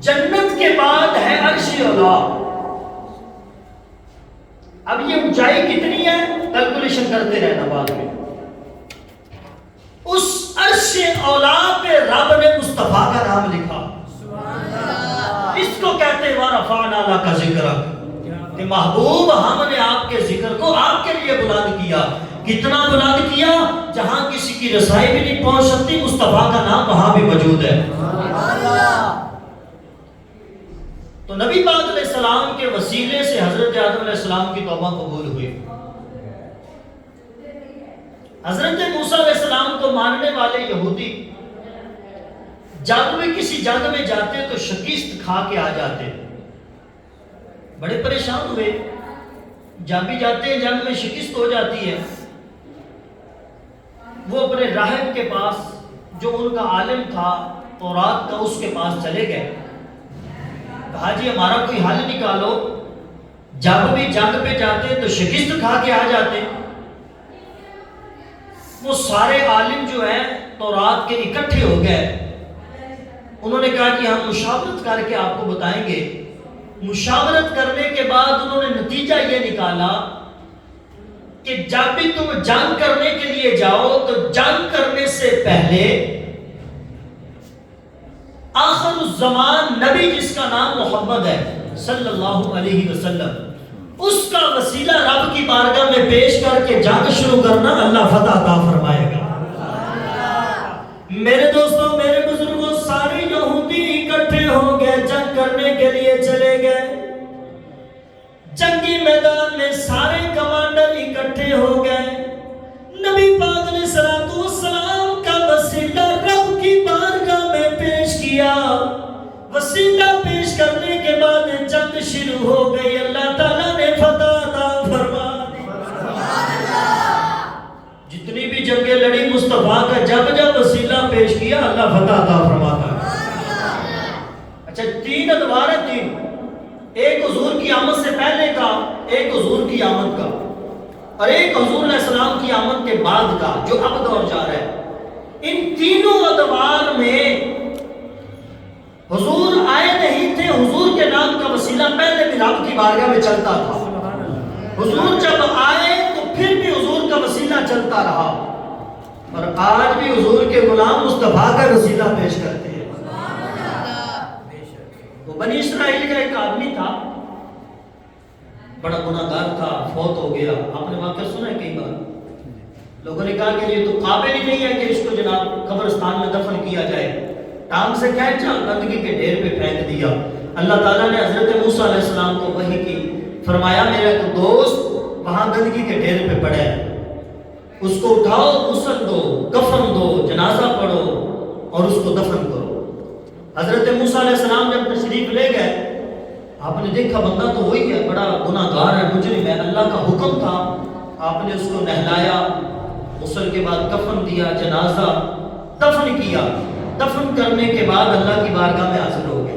جنت کے بعد ہے عرش اولا. اب یہ اونچائی کتنی ہے کیلکولیشن کرتے رہنا بعد میں. اس عرش اولا پہ رب نے مصطفیٰ کا نام لکھا. اس کو کہتے ہیں وَرَفَعْنَا لَكَ ذِكْرَكَ کہ محبوب ہم نے آپ کے ذکر کو آپ کے لیے بلند کیا. کتنا بلند کیا؟ جہاں کسی کی رسائی بھی نہیں پہنچ سکتی مصطفیٰ کا نام وہاں بھی موجود ہے. تو نبی پاک علیہ السلام کے وسیلے سے حضرت آدم علیہ السلام کی توبہ قبول ہوئی. حضرت موسیٰ علیہ السلام کو ماننے والے یہودی جب بھی کسی جنگ میں جاتے تو شکست کھا کے آ جاتے. بڑے پریشان ہوئے. جب بھی جاتے ہیں جنگ میں شکست ہو جاتی ہے. وہ اپنے راہب کے پاس جو ان کا عالم تھا تورات کا اس کے پاس چلے گئے. کہا جی ہمارا کوئی حل نکالو. جب بھی جنگ پہ جاتے تو شکست کھا کے آ جاتے. وہ سارے عالم جو ہیں تورات کے اکٹھے ہو گئے. انہوں نے کہا کہ ہم مشاورت کر کے آپ کو بتائیں گے. مشاورت کرنے کے بعد انہوں نے نتیجہ یہ نکالا کہ جب بھی تم جنگ کرنے کے لیے جاؤ تو جنگ کرنے سے پہلے آخر الزمان نبی جس کا نام محمد ہے صلی اللہ علیہ وسلم اس کا وسیلہ رب کی بارگاہ میں پیش کر کے جنگ شروع کرنا. اللہ فتح عطا فرمائے گا. میرے دوستوں میرے بزرگوں سارے یہودی اکٹھے ہو گئے. جنگ کرنے کے لیے چلے گئے. جنگی میدان میں سارے کمانڈر اکٹھے ہو گئے. نبی پاک علیہ السلام کا وسیلہ رب کی بارگاہ میں پیش کیا. وسیلہ پیش کرنے کے بعد جنگ شروع ہو گئی. اللہ تعالیٰ نے فتح عطا فرما دی. جتنی بھی جنگیں لڑی مصطفیٰ کا جب جب وسیلہ پیش کیا اللہ فتح عطا فرماتا. اچھا 3 ادوار ہے 3. ایک حضور کی آمد سے پہلے کا, ایک حضور کی آمد کا, اور ایک حضور علیہ السلام کی آمد کے بعد کا جو اب دور جا رہا ہے. ان تینوں ادوار میں حضور آئے نہیں تھے. حضور کے نام کا وسیلہ پہلے بھی رب کی بارگاہ میں چلتا تھا. حضور جب آئے تو پھر بھی حضور کا وسیلہ چلتا رہا. اور آج بھی حضور کے غلام مصطفیٰ کا وسیلہ پیش کرتے ہیں. وہ بنی اسرائیل کا ایک آدمی تھا, بڑا گناہگار تھا, فوت ہو گیا. آپ نے واقعہ سنا ہے کئی بار. لوگوں نے کہا کہ یہ تو قابل ہی نہیں ہے کہ اس کو جناب قبرستان میں دفن کیا جائے. ٹانگ سے کھینچا, گندگی کے ڈھیر پہ پھینک دیا. اللہ تعالیٰ نے حضرت موسیٰ علیہ السلام کو وحی کی, فرمایا میرا ایک دوست وہاں گندگی کے ڈھیر پہ پڑا ہے, اس کو اٹھاؤ, غسل دو, کفن دو, جنازہ پڑھو اور اس کو دفن کرو. حضرت موسیٰ علیہ السلام جب تشریف لے گئے, آپ نے دیکھا بندہ تو وہی ہے, بڑا گناہ گار ہے, مجرم ہے. اللہ کا حکم تھا, آپ نے اس کو نہلایا, غسل کے بعد کفن دیا, جنازہ دفن کیا. دفن کرنے کے بعد اللہ کی بارگاہ میں حاضر ہو گئے.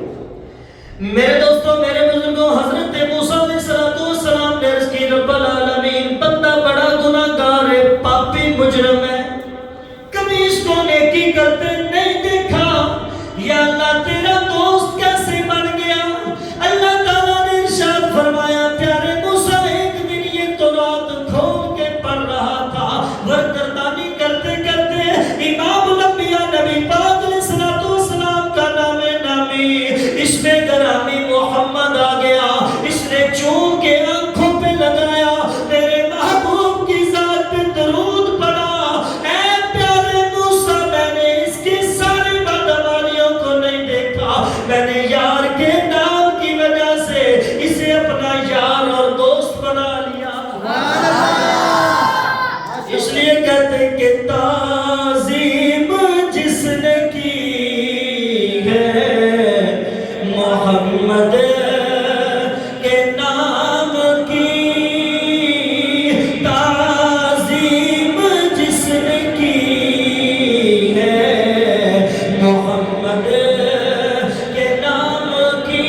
میرے دوستوں میرے بزرگوں حضرت موسیٰ علیہ السلام نے عرض کی رب العالمین بندہ بڑا گناہ گار ہے, پاپی مجرم ہے, کبھی اس کو نیکی کرتے نہیں دیکھا. یا اللہ تیرا دوست کیسے بن گیا؟ اللہ تعالیٰ نے ارشاد فرمایا پیارے موسیٰ ایک دن یہ تو رات کھول کے پڑھ رہا تھا, ورکردانی کرتے کرتے امام الانبیاء نبی پاک علیہ السلام کا نام نامی اس میں گرامی محمد آ گیا. اس نے چون کے آنکھوں پہ لگایا, میرے محبوب کی ذات پہ درود پڑھا. اے پیارے موسیٰ میں نے اس کی ساری بدعمالیوں کو نہیں دیکھا, میں نے یار کے نام کی وجہ سے اسے اپنا یار اور دوست بنا لیا. اس لیے کہتے کہ تعظیم جس نے کی ہے محمد کے نام کی, تعظیم جس نے کی ہے محمد کے نام کی.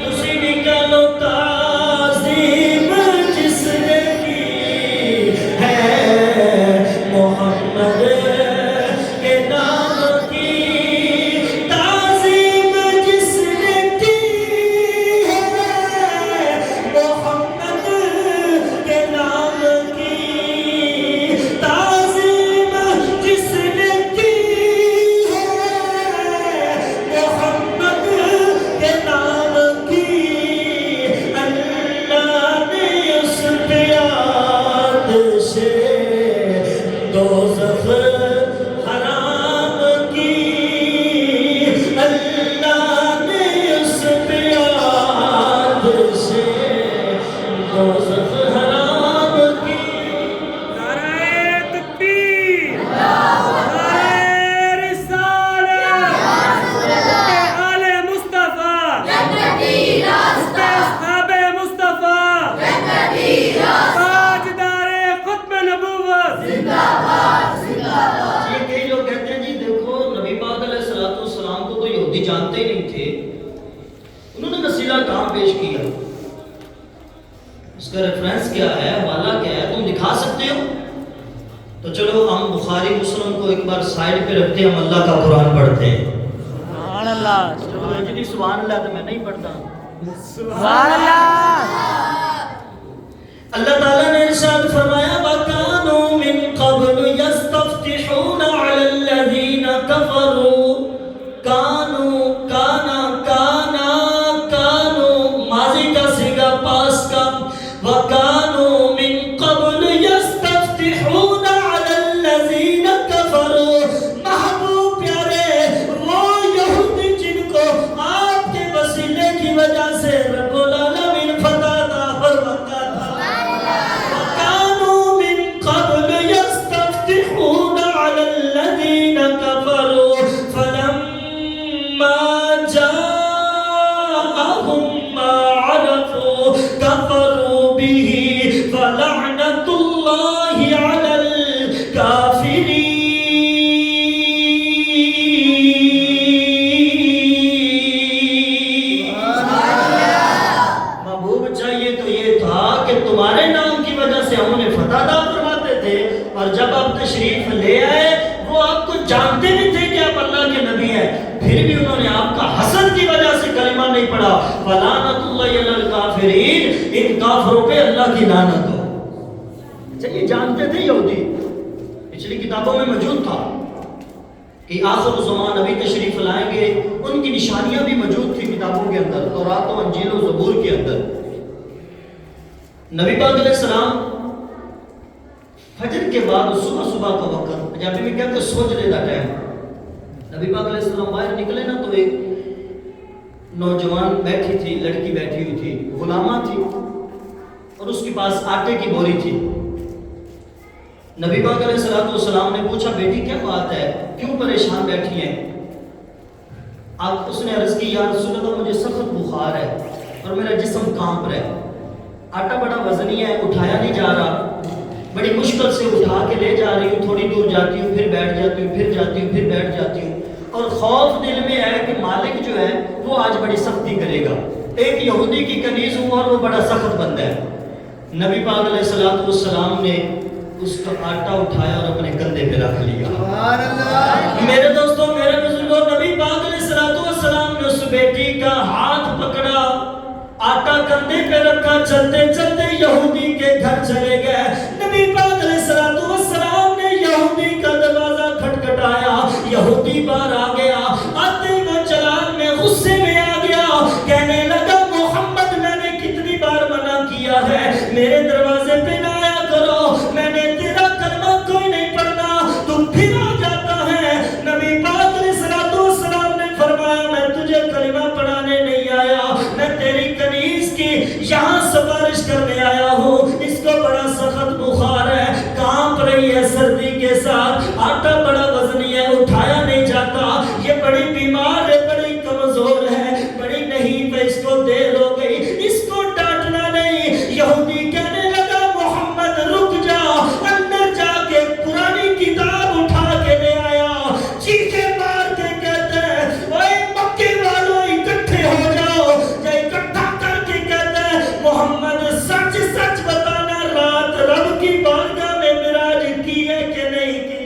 تسی نکالو تعظیم جس نے کی ہے محمد کے نام کی, تعظیم جس نے کی رسیلہ کام پیش کیا؟ اس کا ریفرنس کیا ہے، حوالہ کیا ہے، تم دکھا سکتے ہو؟ تو چلو ہم بخاری مسلم کو ایک بار سائڈ پہ رکھتے ہیں، ہم اللہ کا قرآن پڑھتے ہیں۔ سبحان اللہ، جی سبحان اللہ تو میں نہیں پڑھتا۔ سبحان اللہ۔ اللہ تعالیٰ نے ارشاد فرمایا وَكَانُوا مِن قَبْلُ يَسْتَفْتِحُونَ عَلَى الَّذِينَ كَفَرُوا کانو ماضی کا صیغہ پاس کا وَكَانُوا مِن قَبْلُ يَسْتَفْتِحُونَ عَلَى الَّذِينَ كَفَرُوا۔ محبوب پیارے وہ یہودی جن کو آپ کے وسیلے کی وجہ سے رب العالمین فتح عطا فرماتا تھا، وَكَانُوا مِن قَبْلُ يَسْتَفْتِحُونَ عَلَى الَّذِينَ كَفَرُوا فَلَمَّا جَاءَهُم مَّا عَرَفُوا كَفَرُوا بِهِ فَلَعْنَةُ اللَّهِ عَلَى الْكَافِرِينَ۔ محبوب چاہیے تو یہ تھا کہ تمہارے نام کی وجہ سے ہم انہیں فتح عطا فرماتے تھے، اور جب آپ تشریف لے آئے وہ آپ کو جانتے بھی تھے کہ آپ اللہ کے نبی ہیں، پھر بھی انہوں نے آپ کا حسد کی وجہ سے کلمہ نہیں پڑھا، فَلَعْنَةُ اللَّهِ عَلَى الْكَافِرِينَ، ان کافروں پہ اللہ کی لعنت ہو۔ اچھا یہ جانتے تھے یہودی، پچھلی کتابوں میں موجود تھا کہ آخر الزمان نبی تشریف لائیں گے، ان کی نشانیاں بھی موجود تھی کتابوں کے اندر، تورات و انجیل و زبور کے اندر۔ نبی پاک علیہ السلام فجر کے بعد صبح کا وقت، پنجابی میں کہتے ہیں سوجنے کا ٹائم، نبی پاک علیہ السلام باہر نکلے نا تو ایک نوجوان بیٹھی تھی، لڑکی بیٹھی ہوئی تھی، غلامہ تھی، اور اس کے پاس آٹے کی بوری تھی۔ نبی پاک علیہ السلام نے پوچھا بیٹی کیا بات ہے، کیوں پریشان بیٹھی ہیں؟ اس نے عرض کی یا رسول اللہ مجھے سخت بخار ہے اور میرا جسم کانپ رہا ہے، آٹا بڑا وزنی ہے، اٹھایا نہیں جا رہا، بڑی مشکل سے اٹھا کے لے جا رہی ہوں، تھوڑی دور جاتی ہوں پھر بیٹھ جاتی ہوں، پھر جاتی ہوں پھر بیٹھ جاتی ہوں، اور خوف دل میں ہے کہ مالک جو ہے وہ آج بڑی سختی کرے گا۔ ایک یہودی کی کنیز ہوں اور وہ بڑا سخت بندہ ہے۔ نبی پاک علیہ السلام نے اس کا آٹا اٹھایا اور اپنے کندھے پہ رکھ لیا۔ میرے دوستوں، میرے بزرگوں، نبی پاک علیہ السلام نے اس بیٹی کا ہاتھ پکڑا، آٹا کندھے پہ رکھا، چلتے چلتے یہودی کے گھر چلے گئے۔ نبی پاک علیہ السلام نے یہودی کا دروازہ کھٹکھٹایا، یہودی باہر آ گیا، آتے ہی وہ چلان میں غصے میں آ گیا، کہنے لگا محمد میں نے کتنی بار منع کیا ہے میرے دروازے پہ نہ آیا کرو، میں نے تیرا کلمہ کوئی نہیں پڑھنا، تم پھر آ جاتا ہے۔ نبی پاک علیہ السلام نے فرمایا میں تجھے کلمہ پڑھانے نہیں آیا، میں تیری کنیز کی یہاں سفارش کرنے آیا ہوں، اس کو بڑا سخت بخار ہے، کانپ رہی ہے سردی کے ساتھ، آٹا بڑا وزنی ہے، اٹھایا نہیں جاتا، یہ بڑی بیمار ہے، بڑی کمزور ہے، بڑی نہیں پہ اس کو دیر ہو گئی، اس کو ڈانٹنا نہیں۔ یہودی کہنے لگا محمد رک جا، اندر جا کے پرانی کتاب اٹھا کے لے آیا، چیخے مار کے کہتے ہیں اوے مکے والوں اکٹھے ہو جاؤ، یا اکٹھا کر کے کہتے ہیں محمد سچ سچ بتانا رات رب کی بارگاہ میں معراج کی ہے کہ نہیں کی؟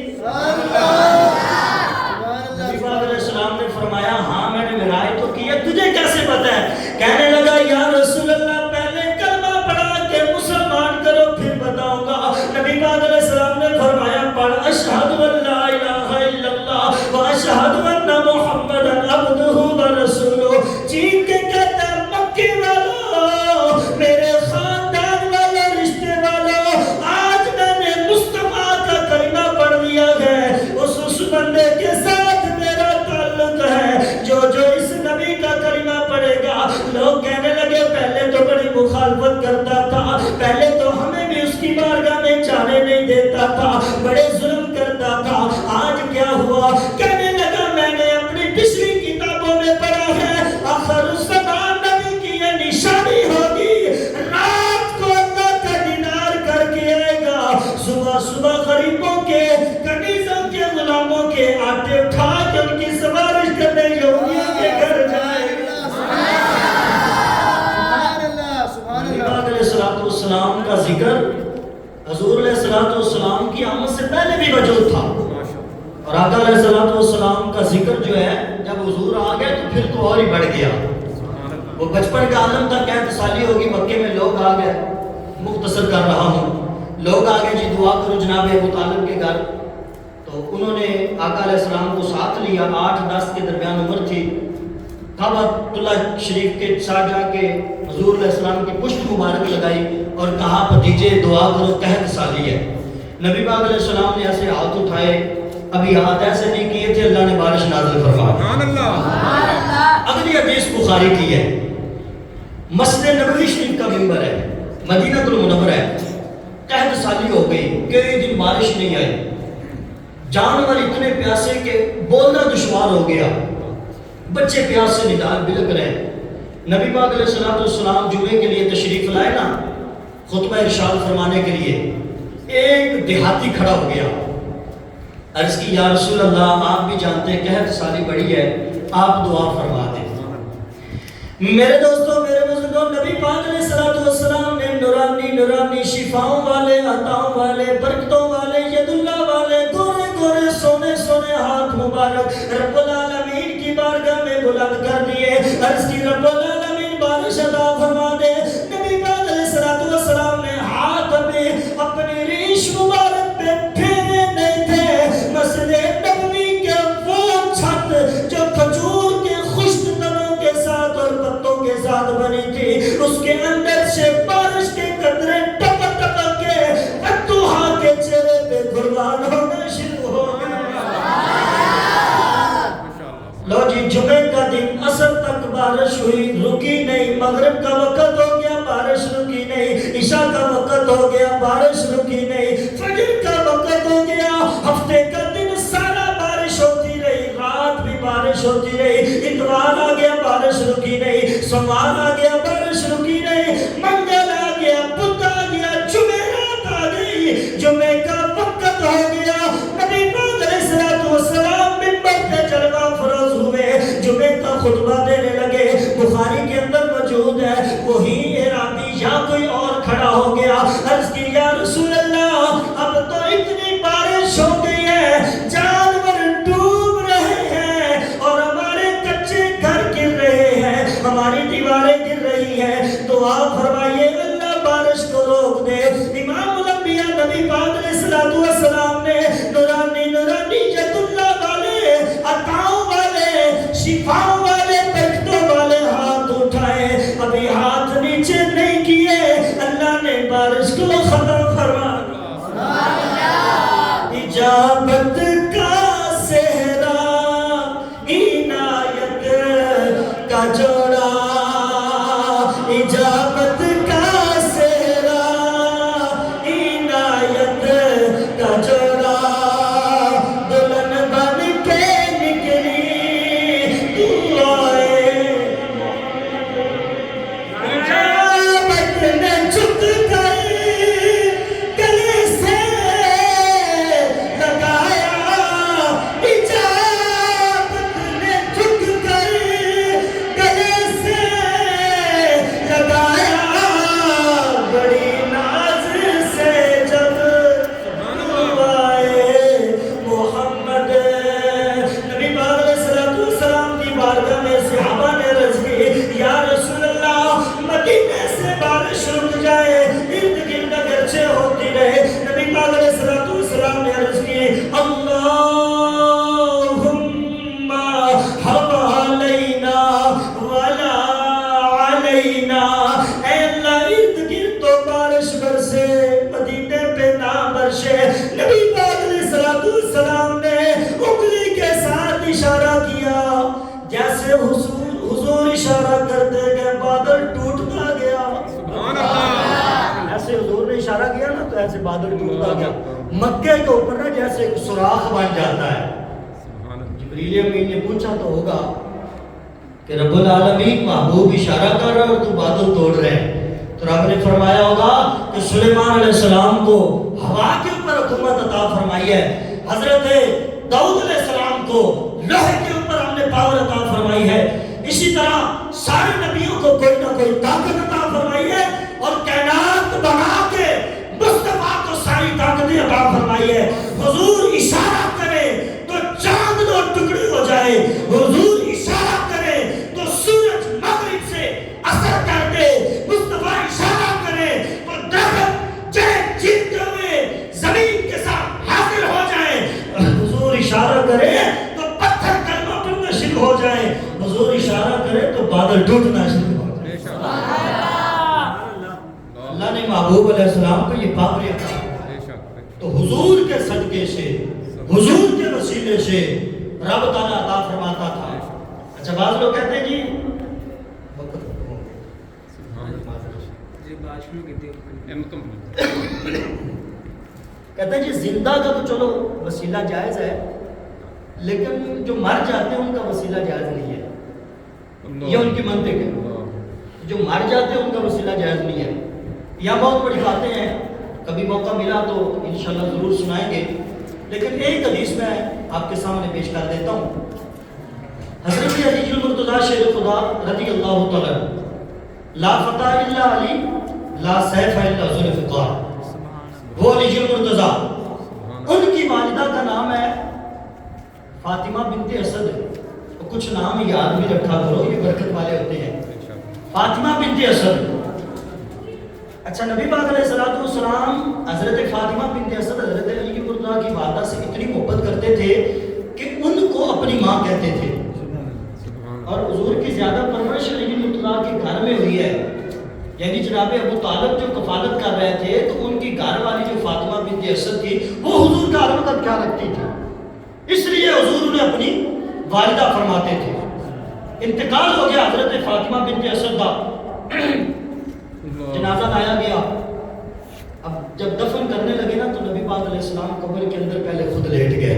نبی پاک علیہ السلام نے فرمایا ہاں میں نے معراج تو کی ہے، تجھے کیسے پتہ ہے؟ کہنے لگا یا رسول اللہ پہلے کلمہ پڑھا کے مسلمان کرو پھر بتاؤں گا۔ نبی پاک علیہ السلام نے فرمایا پڑھ اشہد ان لا الہ الا اللہ و اشہد ان محمدًا عبدہ و رسولہ، چیخ کے کہتا ہے مکے والوں، میرے خاندان والوں، رشتے والوں، آج میں نے مصطفیٰ کا کلمہ پڑھ لیا ہے، اس بندے کے ساتھ میرا تعلق ہے جو اس نبی کا کلمہ پڑھے گا، لوگ تو اور ہی بڑھ گیا. وہ بچپن کا عالم تھا, کیا تسالی ہوگی, مکے میں لوگ آ گئے, مختصر کر رہا ہوں, لوگ آگے جی دعا کرو جناب ابو طالب کے گھر. تو انہوں نے آقا علیہ السلام کو ساتھ لیا, 8-10 کے درمیان عمر تھی. کعبۃ اللہ شریف کے ساتھ جا کے حضور علیہ السلام کی پشت مبارک لگائی اور کہا بھتیجے دعا کرو, قحط سالی ہے. نبی پاک علیہ السلام نے ایسے ہاتھ اٹھائے, ابھی ہاتھ ایسے نہیں کیے تھے, اللہ نے بارش نازل فرمائی. اگلی حدیث بخاری کی ہے, مسجد نبوی شریف کا منبر ہے, مدینہ المنورہ ہے. قحط سالی ہو گئی, کئی دن بارش نہیں آئی, جانور اتنے پیاسے کہ بولنا دشوار ہو گیا, بچے پیاس سے نڈال بلک رہے. نبی پاک علیہ السلام جمعے کے لیے تشریف لائے نا, خطبہ ارشاد فرمانے کے لیے. ایک دیہاتی کھڑا ہو گیا, عرض کی یا رسول اللہ, آپ بھی جانتے ہیں قحط سالی بڑی ہے, آپ دعا فرما دیں. میرے دوستوں, میرے بزرگوں, نبی پاک علیہ السلام نے نورانی نورانی شفاؤں والے, عطاؤں والے, برکتوں والے, ید اللہ والے, گورے گورے سونے سونے ہاتھ مبارک رب العالمین کی بارگاہ میں بلند کر دیے. عرض کی رب العالمین بارش عطا فرما دے. نبی پاک علیہ السلام نے ہاتھ میں اپنی ریش مبارک پہ پھیرے نہیں تھے. مسجد نبوی کے وہ چھت جو کھجور کے خشک تنوں کے ساتھ اور پتوں کے ساتھ بنی تھی, اس کے اندر سے بارش کے قطرے ٹپک ٹپک کے فتوحا کے چہرے پہ قربان ہونا شروع ہو گئے. لو جی, جمعے کا دن عصر تک بارش ہوئی, رکی نہیں. مغرب کا وقت ہو گیا, بارش رکی نہیں. عشاء کا وقت ہو گیا, بارش رکی نہیں. فجر کا وقت ہو گیا, ہفتے کا دن سارا بارش ہوتی رہی, رات بھی بارش ہوتی رہی. اتوار آ گیا, بارش رکی نہیں. سوموار آ گیا, بارش رکی نہیں. منگل آ گیا, بدھ آ گیا, جمعرات آ گئی, جمعے کا وقت ہو گیا. نبی پاک علیہ السلام منبر پہ جلوہ فروز ہوئے, جمعے کا خطبہ دینے لگے. بخاری کے اندر موجود ہے, وہی اعرابی یا کوئی اور کھڑا ہو گیا. عرض کی یا رسول اللہ, اب تو اتنی بارش ہو گئی ہے, جانور ڈوب رہے ہیں اور ہمارے کچے گھر گر رہے ہیں, ہماری دیواریں گر رہی ہیں, تو آپ فرمائیے اللہ بارش کو روک دے. امام الانبیاء نبی پاک علیہ السلام نے نورانی نورانی ید اللہ والے, عطاؤں والے, شفاؤں والے, برکتوں والے ہاتھ اٹھائے. ابھی ہاتھ نیچے نہیں کیے, اللہ نے بارش کو ختم فرما دیا. اجابت کا صحرا, عنایت کا جوڑا, اجابت کا صحرا, عنایت کا جوڑا, دلہن بن کے نکلی دعائیں. اجابت نے جھک کر گلے سے لگایا, اجابت نے جھک کر گلے سے لگایا. بڑی ناز سے جب دعائے محمد, نبی پاک علیہ السلام کی بارگاہ میں صحابہ نے عرض کی یا رسول اللہ, مدینے سے بارش رک جائے, ارد گرد اگرچہ ہوتی رہے. نبی پاک علیہ السلام نے عرض کی اللہم حوالینا ولا علینا, اے اللہ ارد گرد تو بارش برسے, مدینے پہ نہ برسے. نبی پاک علیہ السلام نے انگلی کے ساتھ اشارہ کیا, جیسے حضور اشارہ کرتے گئے بادل ٹوٹتا گیا. ایسے حضور نے اشارہ کیا نا, تو ایسے بادل ٹوٹتا گیا. مکے کے اوپر نا جیسے ایک سوراخ بن جاتا ہے. جبریل امین نے پوچھا تو ہوگا کہ رب العالمین محبوب اشارہ کر رہا اور تو بادل توڑ رہے ہیں, تو رب نے فرمایا ہوگا کہ سلیمان علیہ السلام کو ہوا کے اوپر حکومت عطا فرمائی ہے, حضرت داؤد علیہ السلام کو لوہے کے اوپر ہم نے پاور عطا فرمائی ہے. اسی طرح سارے نبیوں کو کوئی نہ کوئی طاقت عطا فرمائی ہے, اور کائنات بنا کے مصطفیٰ کو ساری طاقتیں عطا فرمائی ہے. حضور اشارہ کرے تو چاند دو ٹکڑے ہو جائے, حضور اشارہ کرے اندر ٹوٹنا شروع ہو جائے۔ اللہ نے محبوب علیہ السلام کو یہ پاور عطا کی۔ تو حضور کے صدقے سے، حضور کے وسیلے سے رب تعالیٰ عطا فرماتا تھا۔ اچھا بعض لوگ کہتے ہیں جی کہتے ہیں جی زندہ کا تو چلو وسیلہ جائز ہے، لیکن جو مر جاتے ہیں ان کا وسیلہ جائز نہیں ہے۔ یہ ان کی منطق ہے، جو مر جاتے ہیں ان کا وسیلہ جائز نہیں ہے۔ یہاں بہت بڑی باتیں ہیں، کبھی موقع ملا تو انشاءاللہ ضرور سنائیں گے، لیکن ایک حدیث میں آپ کے سامنے پیش کر دیتا ہوں۔ حضرت علی المرتضیٰ شیر خدا رضی اللہ تعالیٰ لا فتح الا علی لا سیف الا ذوالفقار، وہ علی المرتضیٰ، ان کی والدہ کا نام ہے فاطمہ بنت اسد۔ کچھ نام یاد بھی رکھا کرو، یہ برکت والے ہوتے ہیں۔ فاطمہ بنت اسد۔ اچھا نبی پاک علیہ السلام حضرت فاطمہ بنت اسد حضرت علی المرتضیٰ کی والدہ سے اتنی محبت کرتے تھے کہ ان کو اپنی ماں کہتے تھے، اور حضور کی زیادہ پرورش علی المرتضیٰ کے گھر میں ہوئی ہے۔ یعنی جناب ابو طالب جو کفالت کر رہے تھے تو ان کی گھر والی جو فاطمہ بنت اسد تھی وہ حضور کا ہر وقت خیال رکھتی تھی، اس لیے حضور انہیں اپنی والدہ فرماتے تھے۔ انتقال ہو گیا حضرت فاطمہ بنت اسد کا، جنازہ لایا گیا۔ اب جب دفن کرنے لگے نا تو نبی پاک علیہ السلام قبر کے اندر پہلے خود لیٹ گئے،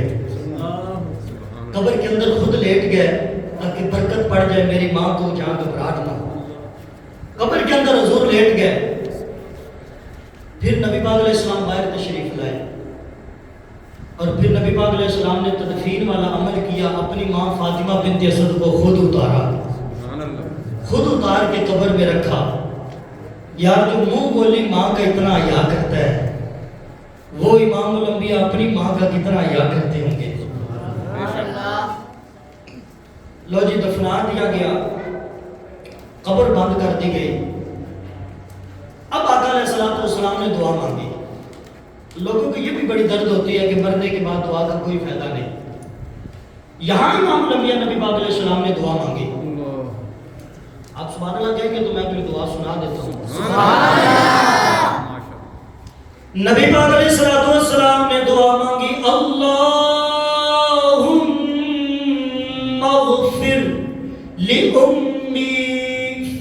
قبر کے اندر خود لیٹ گئے تاکہ برکت پڑ جائے میری ماں کو، جہاں گھبراہٹ نہ ہو۔ قبر کے اندر حضور لیٹ گئے، پھر نبی پاک علیہ السلام باہر تشریف لائے، اور پھر نبی پاک علیہ السلام نے تدفین والا عمل کیا، اپنی ماں فاطمہ بنت اسد کو خود اتارا، خود اتار کے قبر میں رکھا۔ یار جو منہ بولی ماں کا اتنا حیا کرتا ہے، وہ امام الانبیاء اپنی ماں کا کتنا حیا کرتے ہوں گے۔ لو جی دفنا دیا گیا، قبر بند کر دی گئی۔ اب آقا علیہ السلام نے دعا مانگی۔ لوگوں کو یہ بھی بڑی درد ہوتی ہے کہ مرنے کے بعد دعا کا کوئی فائدہ نہیں۔ یہاں امام الانبیاء نبی پاک علیہ السلام نے دعا مانگی۔ آپ سبحان اللہ کہیں گے تو میں اپنی دعا سنا دیتا ہوں۔ سبحان اللہ۔ نبی پاک علیہ السلام نے دعا مانگی، اللہم اغفر لأمی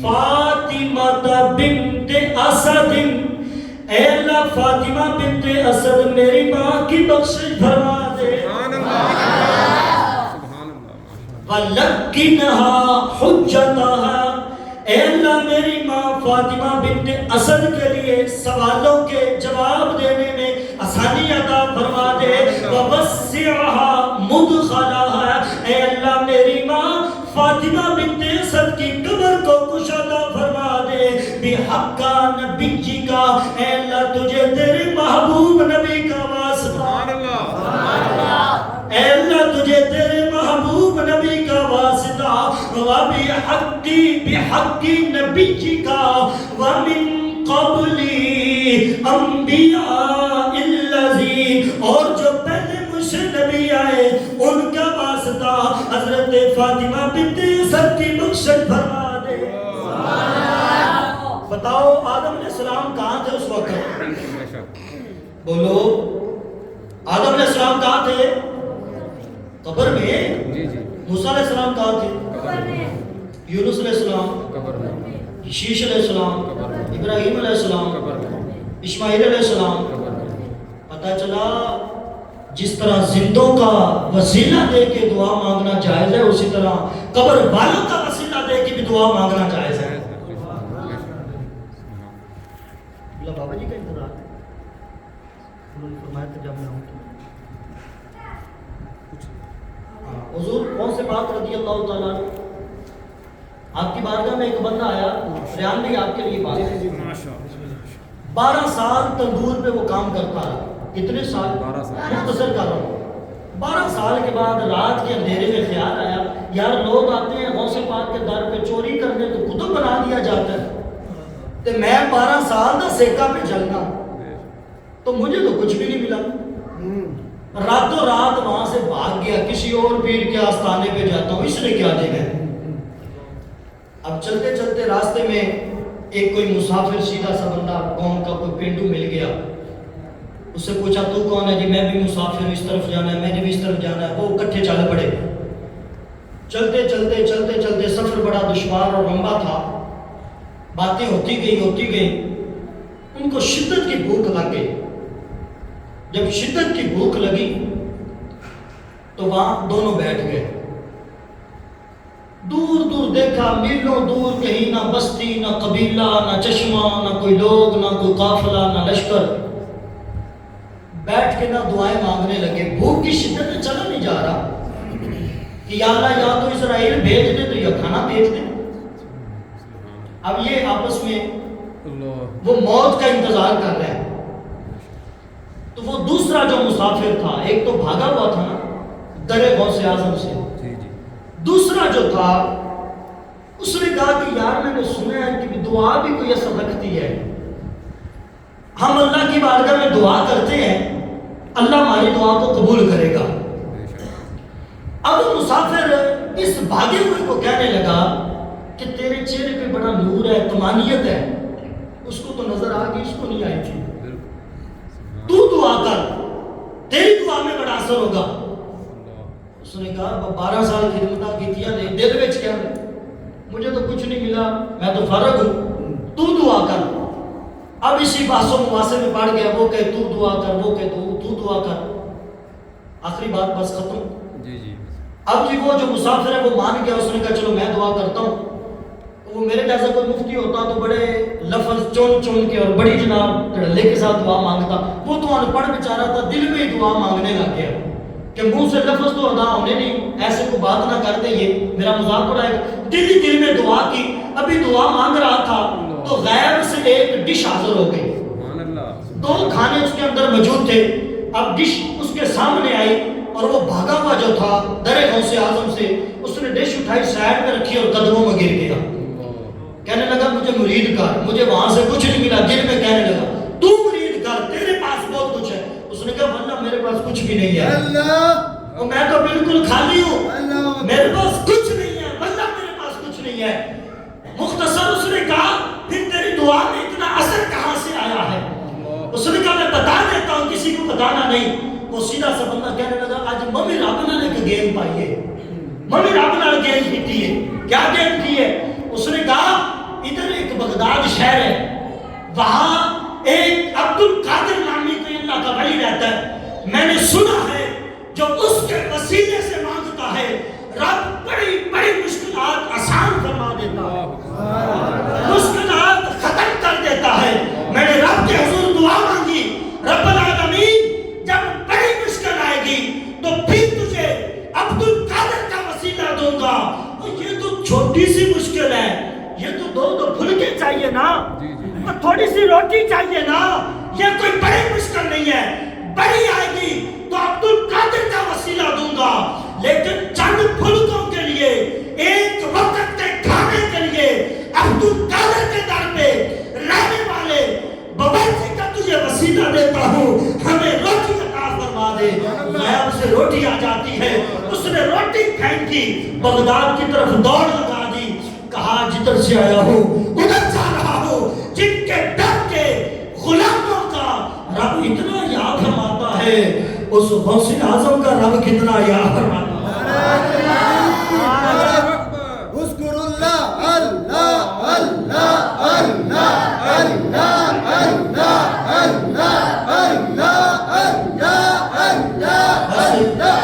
فاطمہ بنت اسد، اے اللہ فاطمہ بنت اسد میری ماں کی بخشش فرما دے، وَلَقِّنْهَا حُجَّتَهَا، اے اللہ میری ماں فاطمہ بنت اسد کے لیے سوالوں کے جواب دینے میں آسانی عطا فرما دے، وَوَسِّعْهَا مُدْخَلَهَا، اے اللہ میری ماں فاطمہ بنت اسد کی قبر کو کشادہ فرما دے، بِحَقَّ نَبِيِّكَ، اے اللہ تجھے تیرے محبوب نبی کا واسطہ، اے اللہ تجھے تیرے محبوب نبی کا واسطہ، بِحَقِّ نَبِيِّكَ وَمِن قَبْلِ انبیاء الذین، اور جو پہلے مجھ سے نبی آئے ان کا واسطہ حضرت فاطمہ بنت اسد کی بخشش فرما دے۔ بتاؤ آدم علیہ السلام کہاں تھے اس وقت؟ بولو آدم علیہ السلام کہاں تھے؟ قبر میں۔ موسیٰ علیہ السلام کہاں تھے؟ یونس علیہ السلام، شیش علیہ السلام، ابراہیم علیہ السلام، اسماعیل علیہ السلام۔ پتہ چلا جس طرح زندوں کا وسیلہ دے کے دعا مانگنا جائز ہے، اسی طرح قبر والوں کا وسیلہ دے کے بھی دعا مانگنا جائز ہے۔ اللہ بابا جی کا انتظار ہے، انہوں نے فرمایا تھا جب میں ہوں حضور کون سے بات رضی اللہ تعالیٰ آپ کی بارگاہ میں ایک بندہ آیا، ریان بھی آپ کے لیے بات ہے، 12 سال تندور پہ وہ کام کرتا ہے۔ کتنے سال؟ مختصر کر رہا ہوں۔ 12 سال کے بعد رات کے اندھیرے میں خیال آیا یار لوگ آتے ہیں غوث پاک کے در پہ چوری کرنے تو کتب بنا دیا جاتا ہے، تو میں 12 سال دا سیکا پہ چلنا تو مجھے تو کچھ بھی نہیں ملا۔ راتوں رات وہاں سے بھاگ گیا، کسی اور پیر کے آستانے پہ جاتا ہوں، اس نے کیا دینا ہے۔ اب چلتے چلتے راستے میں ایک کوئی مسافر سیدھا سا بندہ قوم کا کوئی پینڈو مل گیا. اس سے پوچھا تو کون ہے؟ جی میں بھی مسافر ہوں، اس طرف جانا ہے، میں نے بھی اس طرف جانا ہے. وہ اکٹھے چل پڑے. چلتے چلتے چلتے چلتے سفر بڑا دشوار اور لمبا تھا. باتیں ہوتی گئی. ان کو شدت کی بھوک لگ گئی. جب شدت کی بھوک لگی تو وہاں دونوں بیٹھ گئے. دور دور دیکھا، میلوں دور کہیں نہ بستی، نہ قبیلہ، نہ چشمہ، نہ کوئی لوگ، نہ کوئی قافلہ، نہ لشکر. بیٹھ کے نہ دعائیں مانگنے لگے. بھوک کی شدت میں چلا نہیں جا رہا کہ یا اللہ یا تو اسرائیل بھیج دے تو یا کھانا بھیج دے. اب یہ آپس میں وہ موت کا انتظار کر رہے ہیں. تو وہ دوسرا جو مسافر تھا، ایک تو بھاگا ہوا تھا نا درے غوث اعظم سے، دوسرا جو تھا اس نے کہا کہ یار میں نے سنا ہے کہ دعا بھی کوئی اثر رکھتی ہے. ہم اللہ کی بارگاہ میں دعا کرتے ہیں، اللہ ہماری دعا کو قبول کرے گا. اب مسافر اس بھاگے ہوئے کو کہنے لگا کہ تیرے چہرے پہ بڑا نور ہے، طمانیت ہے. اس کو تو نظر آ گئی، اس کو نہیں آئی تھی. تو دعا کر، تیری دعا میں بڑا اثر ہوگا. اس نے کہا 12 سال خدمت کی تھی نہیں دل وچ کیا ہے، مجھے تو کچھ نہیں ملا، میں تو فارغ ہوں، تو دعا کر. اب اسی بحث و مباحثے میں پڑ گیا. وہ کہ تو دعا کر، وہ کہ تو دعا کر. آخری بات بس ختم. اب جی وہ جو مسافر ہے وہ مان گیا. اس نے کہا چلو میں دعا کرتا ہوں. وہ میرے جیسا کوئی مفتی ہوتا تو بڑے لفظ چن کے اور بڑی جناب دھڑلے کے ساتھ دعا مانگتا. وہ تو ان پڑھ بیچارہ تھا، دل میں ہی دعا مانگنے لگ گیا کہ منہ سے لفظ تو ادا ہونے نہیں، ایسے کو بات نہ کرتے، یہ میرا مذاق اڑائے. دل میں دعا کی. ابھی دعا مانگ رہا تھا تو غیب سے ایک ڈش حاضر ہو گئی. 2 کھانے اس کے اندر موجود تھے. اب ڈش اس کے سامنے آئی اور وہ بھاگا ہوا جو تھا درے غوث اعظم سے، اس نے ڈش اٹھائی، سائڈ میں رکھی اور قدموں میں گر گیا. کہنے لگا مجھے مرید کر. مجھے وہاں سے کچھ نہیں ملا. دل میں کہنے لگا تو مرید کر، تیرے پاس بہت کچھ ہے. اس نے کہا واللہ میرے پاس کچھ بھی نہیں ہے، میں تو بالکل خالی ہوں، میرے پاس کچھ نہیں ہے، واللہ میرے پاس کچھ نہیں ہے. مختصر اس نے کہا پھر تیری دعا میں اتنا اثر کہاں سے آیا ہے؟ اس نے کہا میں بتا دیتا ہوں، کسی کو بتانا نہیں. وہ سیدھا سا بندہ کہنے لگا آج ممی رب نے ایک گیم پائی ہے، ممی رب نے گیم کیتی ہے. کیا گیم کی ہے؟ اس نے کہا ادھر ایک بغداد شہر ہے، وہاں ایک عبد القادر نامی کوئی اللہ کا ولی رہتا ہے. میں نے سنا ہے جو اس کے وسیلے سے مانگتا ہے رب بڑی بڑی مشکلات آسان فرما دیتا ہے، مشکلات ختم کر دیتا ہے. میں نے رب کے حضور دعا مانگی، رب العالمین جب بڑی مشکل آئے گی تو پھر تجھے عبد القادر کا وسیلہ دوں گا. اور یہ تو چھوٹی سی مشکل ہے، یہ تو 2 پھلکے چاہیے نا، اور تھوڑی سی روٹی چاہیے نا، یہ کوئی بڑی مشکل نہیں ہے. بڑی آئے گی تو عبد القادر کا وسیلہ دوں گا، لیکن چند پھلکوں کے لیے، ایک وقت کے کھانے کے لیے عبد القادر کے در پہ رہنے والے بابرچی کا تجھے وسیلہ دیتا ہوں، ہمیں روٹی عطا فرما دے. غیب سے روٹی آ جاتی ہے. اس نے روٹی پھینکی، بغداد کی طرف دوڑ لگا دی. کہا جدھر سے آیا ہوں ادھر جا رہا ہوں. جن کے ڈر کے غلاموں کا رب اتنا یاد فرماتا ہے، اس غوث اعظم کا رب کتنا یاد فرماتا ہے. اذکر اللہ اللہ اللہ اللہ اللہ اللہ اللہ اللہ اللہ.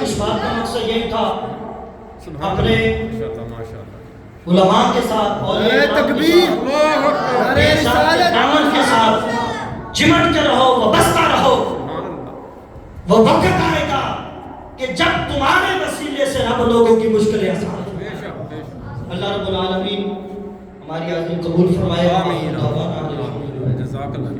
اس بات کا مقصد یہی تھا اپنے علماء کے ساتھ اور دامن کے ساتھ چمٹ کے رہو، وابستہ رہو. وہ وقت آئے گا کہ جب تمہارے وسیلے سے رب لوگوں کی مشکلیں آسان. اللہ رب العالمین ہماری آمین قبول فرمائے. جزاک اللہ.